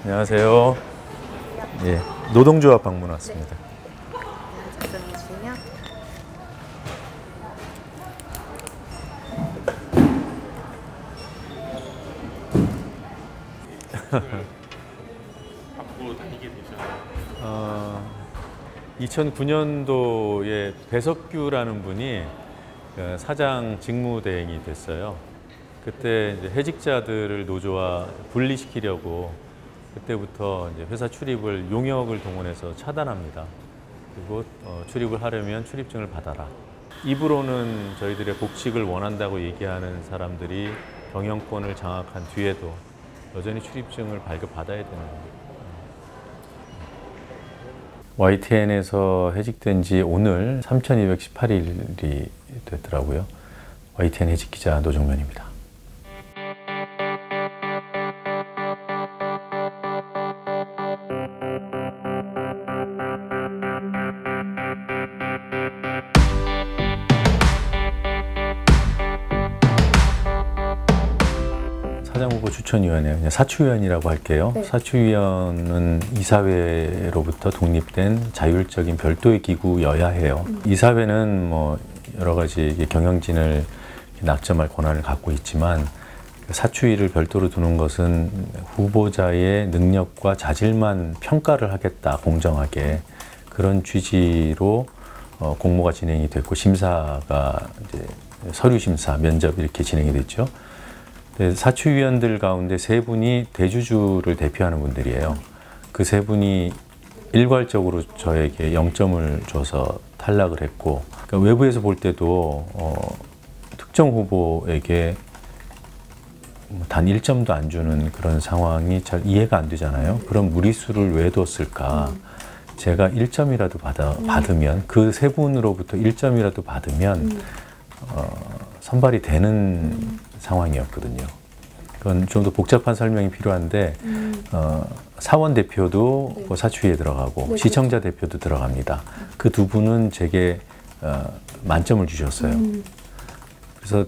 안녕하세요. 예, 노동조합 방문 왔습니다. 작성해 주세요. 앞으로 다니게 되셨나요? 2009년도에 배석규라는 분이 사장 직무대행이 됐어요. 그때 이제 해직자들을 노조와 분리시키려고 그때부터 이제 회사 출입을 용역을 동원해서 차단합니다. 그리고 출입을 하려면 출입증을 받아라. 입으로는 저희들의 복직을 원한다고 얘기하는 사람들이 경영권을 장악한 뒤에도 여전히 출입증을 발급받아야 되는 겁니다. YTN에서 해직된 지 오늘 3,218일이 됐더라고요. YTN 해직 기자 노정면입니다. 사장후보 추천위원회, 그냥 사추위원이라고 할게요. 네. 사추위원은 이사회로부터 독립된 자율적인 별도의 기구여야 해요. 이사회는 뭐 여러 가지 경영진을 낙점할 권한을 갖고 있지만 사추위를 별도로 두는 것은 후보자의 능력과 자질만 평가를 하겠다, 공정하게. 그런 취지로 공모가 진행이 됐고 심사가 이제 서류 심사, 면접 이렇게 진행이 됐죠. 사추위원들 가운데 세 분이 대주주를 대표하는 분들이에요. 그 세 분이 일괄적으로 저에게 0점을 줘서 탈락을 했고, 그러니까 외부에서 볼 때도 특정 후보에게 단 1점도 안 주는 그런 상황이 잘 이해가 안 되잖아요. 그럼 무리수를 왜 뒀을까? 제가 1점이라도 받으면, 그 세 분으로부터 1점이라도 받으면 선발이 되는 상황이었거든요. 그건 좀 더 복잡한 설명이 필요한데 사원 대표도 네. 사추위에 들어가고 네, 시청자 대표도 들어갑니다. 그 두 분은 제게 만점을 주셨어요. 그래서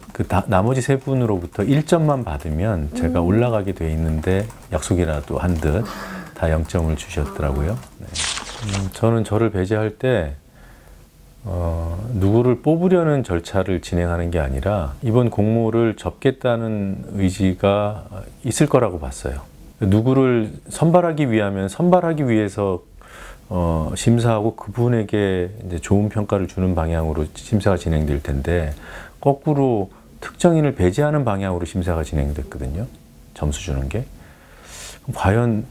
나머지 세 분으로부터 1점만 받으면 제가 올라가게 돼 있는데 약속이라도 한 듯 다 0점을 주셨더라고요. 네. 저는 저를 배제할 때 누구를 뽑으려는 절차를 진행하는 게 아니라 이번 공모를 접겠다는 의지가 있을 거라고 봤어요. 누구를 선발하기 위해서 심사하고 그분에게 이제 좋은 평가를 주는 방향으로 심사가 진행될 텐데 거꾸로 특정인을 배제하는 방향으로 심사가 진행됐거든요. 점수 주는 게. 과연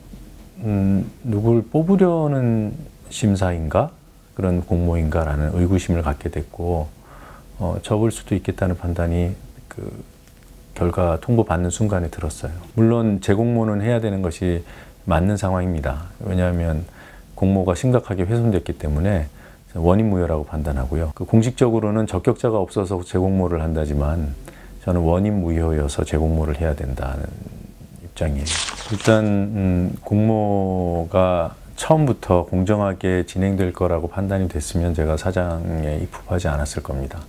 누굴 뽑으려는 심사인가? 그런 공모인가라는 의구심을 갖게 됐고 접을 수도 있겠다는 판단이 그 결과 통보받는 순간에 들었어요. 물론 재공모는 해야 되는 것이 맞는 상황입니다. 왜냐하면 공모가 심각하게 훼손됐기 때문에 원인무효라고 판단하고요. 공식적으로는 적격자가 없어서 재공모를 한다지만 저는 원인무효여서 재공모를 해야 된다는 입장이에요. 일단 공모가 처음부터 공정하게 진행될 거라고 판단이 됐으면 제가 사장에 입후보하지 않았을 겁니다.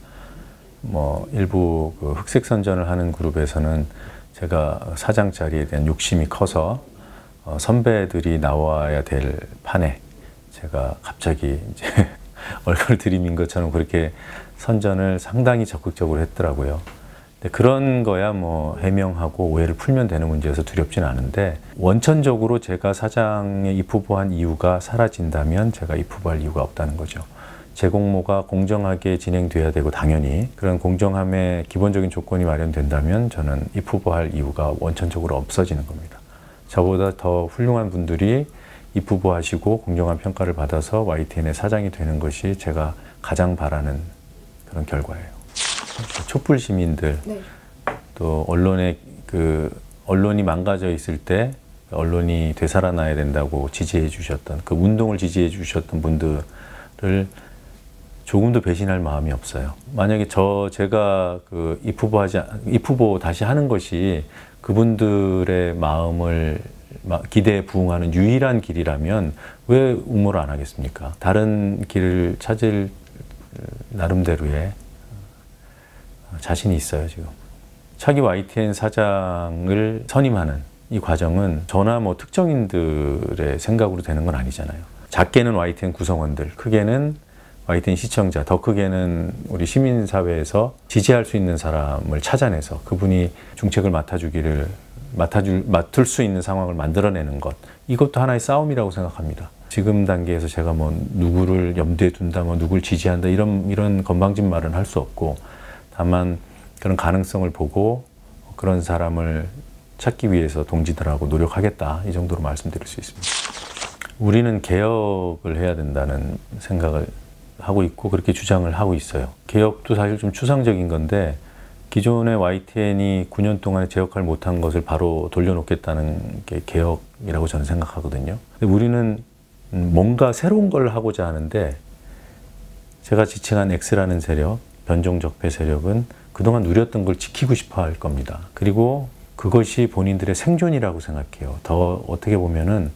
뭐 일부 그 흑색 선전을 하는 그룹에서는 제가 사장 자리에 대한 욕심이 커서 선배들이 나와야 될 판에 제가 갑자기 이제 얼굴 들이민 것처럼 그렇게 선전을 상당히 적극적으로 했더라고요. 그런 거야 뭐 해명하고 오해를 풀면 되는 문제여서 두렵지는 않은데 원천적으로 제가 사장에 입후보한 이유가 사라진다면 제가 입후보할 이유가 없다는 거죠. 재공모가 공정하게 진행돼야 되고 당연히 그런 공정함의 기본적인 조건이 마련된다면 저는 입후보할 이유가 원천적으로 없어지는 겁니다. 저보다 더 훌륭한 분들이 입후보하시고 공정한 평가를 받아서 YTN의 사장이 되는 것이 제가 가장 바라는 그런 결과예요. 촛불 시민들, 네. 또 언론이 망가져 있을 때 언론이 되살아나야 된다고 지지해 주셨던 그 운동을 지지해 주셨던 분들을 조금도 배신할 마음이 없어요. 만약에 제가 그 입후보 다시 하는 것이 그분들의 마음을 기대에 부응하는 유일한 길이라면 왜 응모를 안 하겠습니까? 다른 길을 찾을 나름대로의 자신이 있어요, 지금. 차기 YTN 사장을 선임하는 이 과정은 저나 뭐 특정인들의 생각으로 되는 건 아니잖아요. 작게는 YTN 구성원들, 크게는 YTN 시청자, 더 크게는 우리 시민사회에서 지지할 수 있는 사람을 찾아내서 그분이 중책을 맡을 수 있는 상황을 만들어내는 것. 이것도 하나의 싸움이라고 생각합니다. 지금 단계에서 제가 뭐 누구를 염두에 둔다, 뭐 누구를 지지한다 이런 건방진 말은 할 수 없고, 다만 그런 가능성을 보고 그런 사람을 찾기 위해서 동지들하고 노력하겠다, 이 정도로 말씀드릴 수 있습니다. 우리는 개혁을 해야 된다는 생각을 하고 있고 그렇게 주장을 하고 있어요. 개혁도 사실 좀 추상적인 건데, 기존의 YTN이 9년 동안에 제 역할을 못한 것을 바로 돌려놓겠다는 게 개혁이라고 저는 생각하거든요. 근데 우리는 뭔가 새로운 걸 하고자 하는데, 제가 지칭한 X라는 세력, 변종적폐 세력은 그동안 누렸던 걸 지키고 싶어 할 겁니다. 그리고 그것이 본인들의 생존이라고 생각해요. 더 어떻게 보면은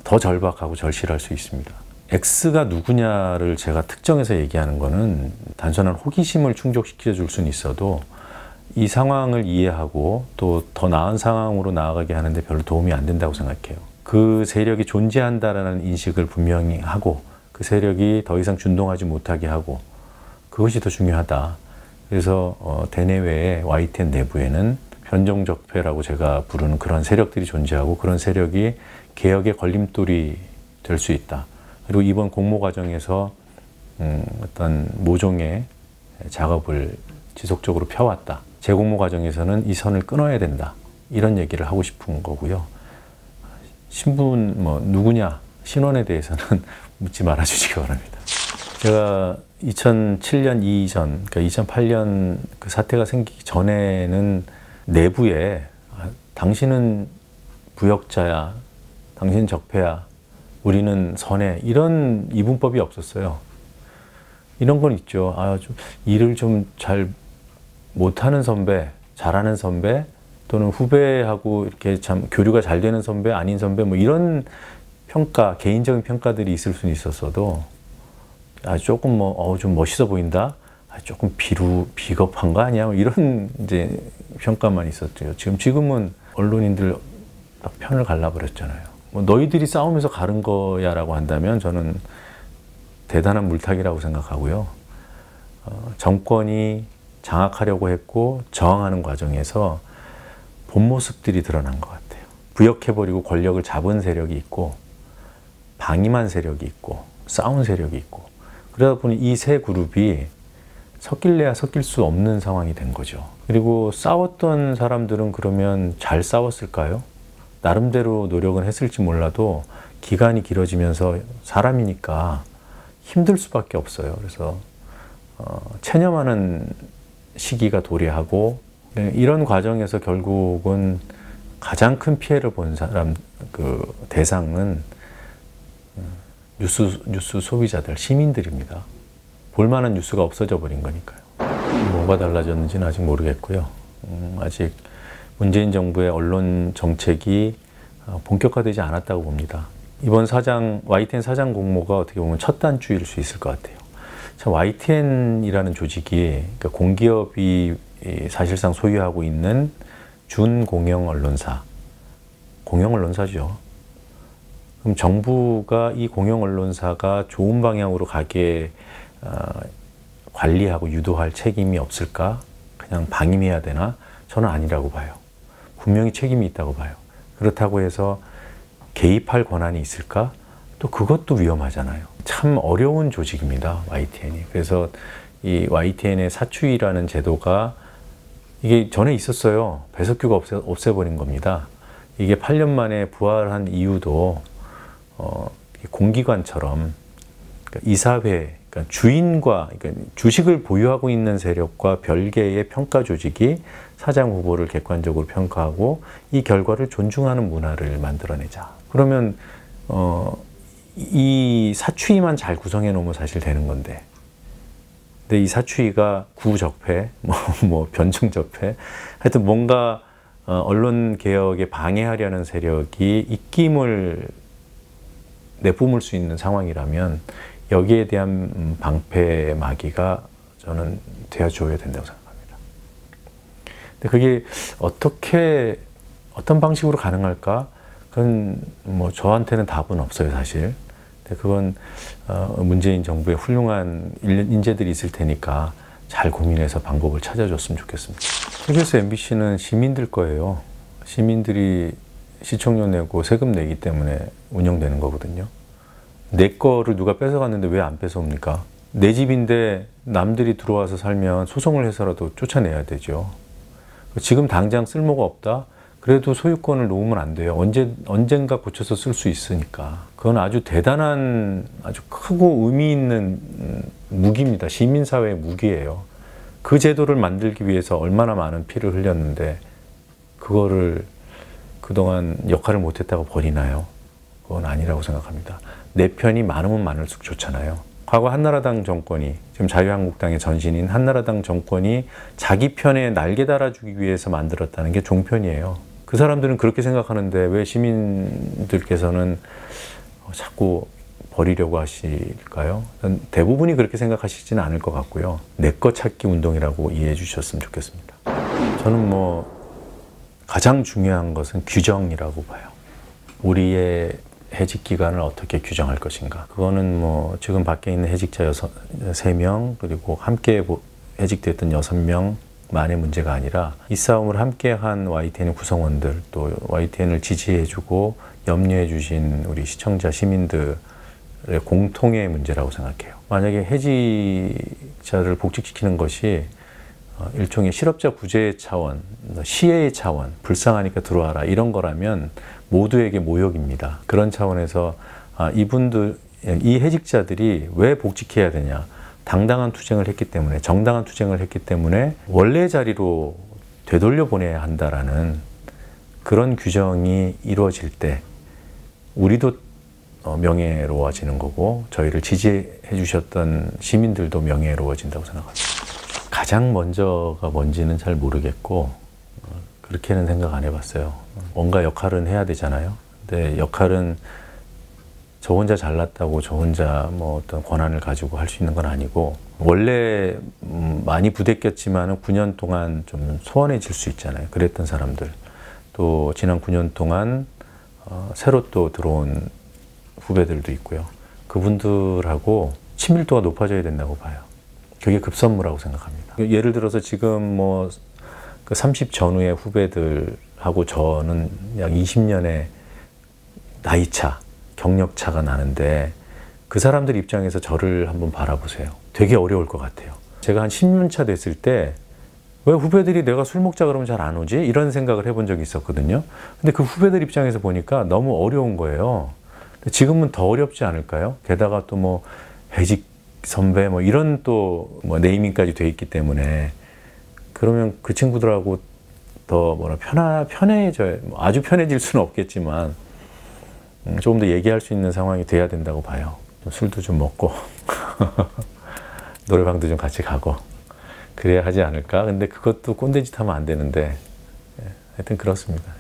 더 절박하고 절실할 수 있습니다. X가 누구냐를 제가 특정해서 얘기하는 거는 단순한 호기심을 충족시켜 줄 수는 있어도 이 상황을 이해하고 또 더 나은 상황으로 나아가게 하는데 별로 도움이 안 된다고 생각해요. 그 세력이 존재한다라는 인식을 분명히 하고 그 세력이 더 이상 준동하지 못하게 하고, 그것이 더 중요하다. 그래서 대내외의 YTN 내부에는 변종적폐라고 제가 부르는 그런 세력들이 존재하고, 그런 세력이 개혁의 걸림돌이 될 수 있다. 그리고 이번 공모 과정에서 어떤 모종의 작업을 지속적으로 펴왔다. 재공모 과정에서는 이 선을 끊어야 된다. 이런 얘기를 하고 싶은 거고요. 신분 뭐 누구냐, 신원에 대해서는 묻지 말아주시기 바랍니다. 제가 2007년 이전, 그러니까 2008년 그 사태가 생기기 전에는 내부에 당신은 부역자야, 당신은 적폐야, 우리는 선해, 이런 이분법이 없었어요. 이런 건 있죠. 좀 일을 좀 잘 못하는 선배, 잘하는 선배, 또는 후배하고 이렇게 참 교류가 잘 되는 선배, 아닌 선배, 뭐 이런 평가, 개인적인 평가들이 있을 수는 있었어도, 조금 좀 멋있어 보인다, 조금 비겁한 거 아니야, 뭐 이런 이제 평가만 있었죠. 지금은 언론인들 딱 편을 갈라버렸잖아요. 뭐 너희들이 싸우면서 가른 거야라고 한다면 저는 대단한 물타기라고 생각하고요. 정권이 장악하려고 했고 저항하는 과정에서 본 모습들이 드러난 것 같아요. 부역해버리고 권력을 잡은 세력이 있고, 방임한 세력이 있고, 싸운 세력이 있고, 그러다 보니 이 세 그룹이 섞일래야 섞일 수 없는 상황이 된 거죠. 그리고 싸웠던 사람들은 그러면 잘 싸웠을까요? 나름대로 노력은 했을지 몰라도 기간이 길어지면서 사람이니까 힘들 수밖에 없어요. 그래서 체념하는 시기가 도래하고, 이런 과정에서 결국은 가장 큰 피해를 본 사람, 그 대상은 뉴스 소비자들, 시민들입니다. 볼만한 뉴스가 없어져 버린 거니까요. 뭐가 달라졌는지는 아직 모르겠고요. 아직 문재인 정부의 언론 정책이 본격화되지 않았다고 봅니다. 이번 YTN 사장 공모가 어떻게 보면 첫 단추일 수 있을 것 같아요. 참 YTN이라는 조직이, 그러니까 공기업이 사실상 소유하고 있는 준공영 언론사, 공영 언론사죠. 그럼 정부가 이 공영 언론사가 좋은 방향으로 가게 관리하고 유도할 책임이 없을까? 그냥 방임해야 되나? 저는 아니라고 봐요. 분명히 책임이 있다고 봐요. 그렇다고 해서 개입할 권한이 있을까? 또 그것도 위험하잖아요. 참 어려운 조직입니다, YTN이. 그래서 이 YTN의 사추위라는 제도가, 이게 전에 있었어요. 배석규가 없애버린 겁니다. 이게 8년 만에 부활한 이유도 공기관처럼, 그러니까 이사회, 그러니까 주인과, 그러니까 주식을 보유하고 있는 세력과 별개의 평가 조직이 사장 후보를 객관적으로 평가하고 이 결과를 존중하는 문화를 만들어내자. 그러면 이 사추위만 잘 구성해 놓으면 사실 되는 건데, 근데 이 사추위가 구적폐, 뭐 변증적폐, 하여튼 뭔가 언론 개혁에 방해하려는 세력이 입김을 내뿜을 수 있는 상황이라면 여기에 대한 방패 마개가 저는 되어줘야 된다고 생각합니다. 근데 그게 어떻게 어떤 방식으로 가능할까? 그건 뭐 저한테는 답은 없어요, 사실. 근데 그건 문재인 정부의 훌륭한 인재들이 있을 테니까 잘 고민해서 방법을 찾아줬으면 좋겠습니다. KBS, MBC는 시민들 거예요. 시민들이 시청료 내고 세금 내기 때문에 운영되는 거거든요. 내 거를 누가 뺏어갔는데 왜 안 뺏어옵니까? 내 집인데 남들이 들어와서 살면 소송을 해서라도 쫓아내야 되죠. 지금 당장 쓸모가 없다? 그래도 소유권을 놓으면 안 돼요. 언젠가 고쳐서 쓸 수 있으니까. 그건 아주 대단한, 아주 크고 의미 있는 무기입니다. 시민사회의 무기예요. 그 제도를 만들기 위해서 얼마나 많은 피를 흘렸는데 그거를 그동안 역할을 못했다고 버리나요? 그건 아니라고 생각합니다. 내 편이 많으면 많을수록 좋잖아요. 과거 한나라당 정권이, 지금 자유한국당의 전신인 한나라당 정권이 자기 편에 날개 달아주기 위해서 만들었다는 게 종편이에요. 그 사람들은 그렇게 생각하는데 왜 시민들께서는 자꾸 버리려고 하실까요? 대부분이 그렇게 생각하시지는 않을 것 같고요. 내 거 찾기 운동이라고 이해해 주셨으면 좋겠습니다. 저는 뭐 가장 중요한 것은 규정이라고 봐요. 우리의 해직 기간을 어떻게 규정할 것인가. 그거는 뭐 지금 밖에 있는 해직자 3명 그리고 함께 해직됐던 6명만의 문제가 아니라 이 싸움을 함께한 YTN 구성원들 또 YTN을 지지해주고 염려해주신 우리 시청자 시민들의 공통의 문제라고 생각해요. 만약에 해직자를 복직시키는 것이 일종의 실업자 구제 차원, 시혜의 차원, 불쌍하니까 들어와라 이런 거라면 모두에게 모욕입니다. 그런 차원에서 이분들, 이 해직자들이 왜 복직해야 되냐. 당당한 투쟁을 했기 때문에, 정당한 투쟁을 했기 때문에 원래 자리로 되돌려 보내야 한다라는 그런 규정이 이루어질 때 우리도 명예로워지는 거고 저희를 지지해 주셨던 시민들도 명예로워진다고 생각합니다. 가장 먼저가 뭔지는 잘 모르겠고 그렇게는 생각 안 해봤어요. 뭔가 역할은 해야 되잖아요. 근데 역할은 저 혼자 잘났다고 저 혼자 뭐 어떤 권한을 가지고 할 수 있는 건 아니고 원래 많이 부대꼈지만 9년 동안 좀 소원해질 수 있잖아요. 그랬던 사람들. 또 지난 9년 동안 새로 또 들어온 후배들도 있고요. 그분들하고 친밀도가 높아져야 된다고 봐요. 그게 급선무라고 생각합니다. 예를 들어서 지금 뭐 그 30 전후의 후배들하고 저는 약 20년의 나이차, 경력차가 나는데 그 사람들 입장에서 저를 한번 바라보세요. 되게 어려울 것 같아요. 제가 한 10년 차 됐을 때 왜 후배들이 내가 술 먹자 그러면 잘 안 오지? 이런 생각을 해본 적이 있었거든요. 근데 그 후배들 입장에서 보니까 너무 어려운 거예요. 지금은 더 어렵지 않을까요? 게다가 또 뭐 해직 선배 뭐 이런 또 뭐 네이밍까지 돼 있기 때문에 그러면 그 친구들하고 더 뭐라 편해져요. 아주 편해질 수는 없겠지만 조금 더 얘기할 수 있는 상황이 돼야 된다고 봐요. 술도 좀 먹고 노래방도 좀 같이 가고 그래야 하지 않을까. 근데 그것도 꼰대짓 하면 안 되는데 하여튼 그렇습니다.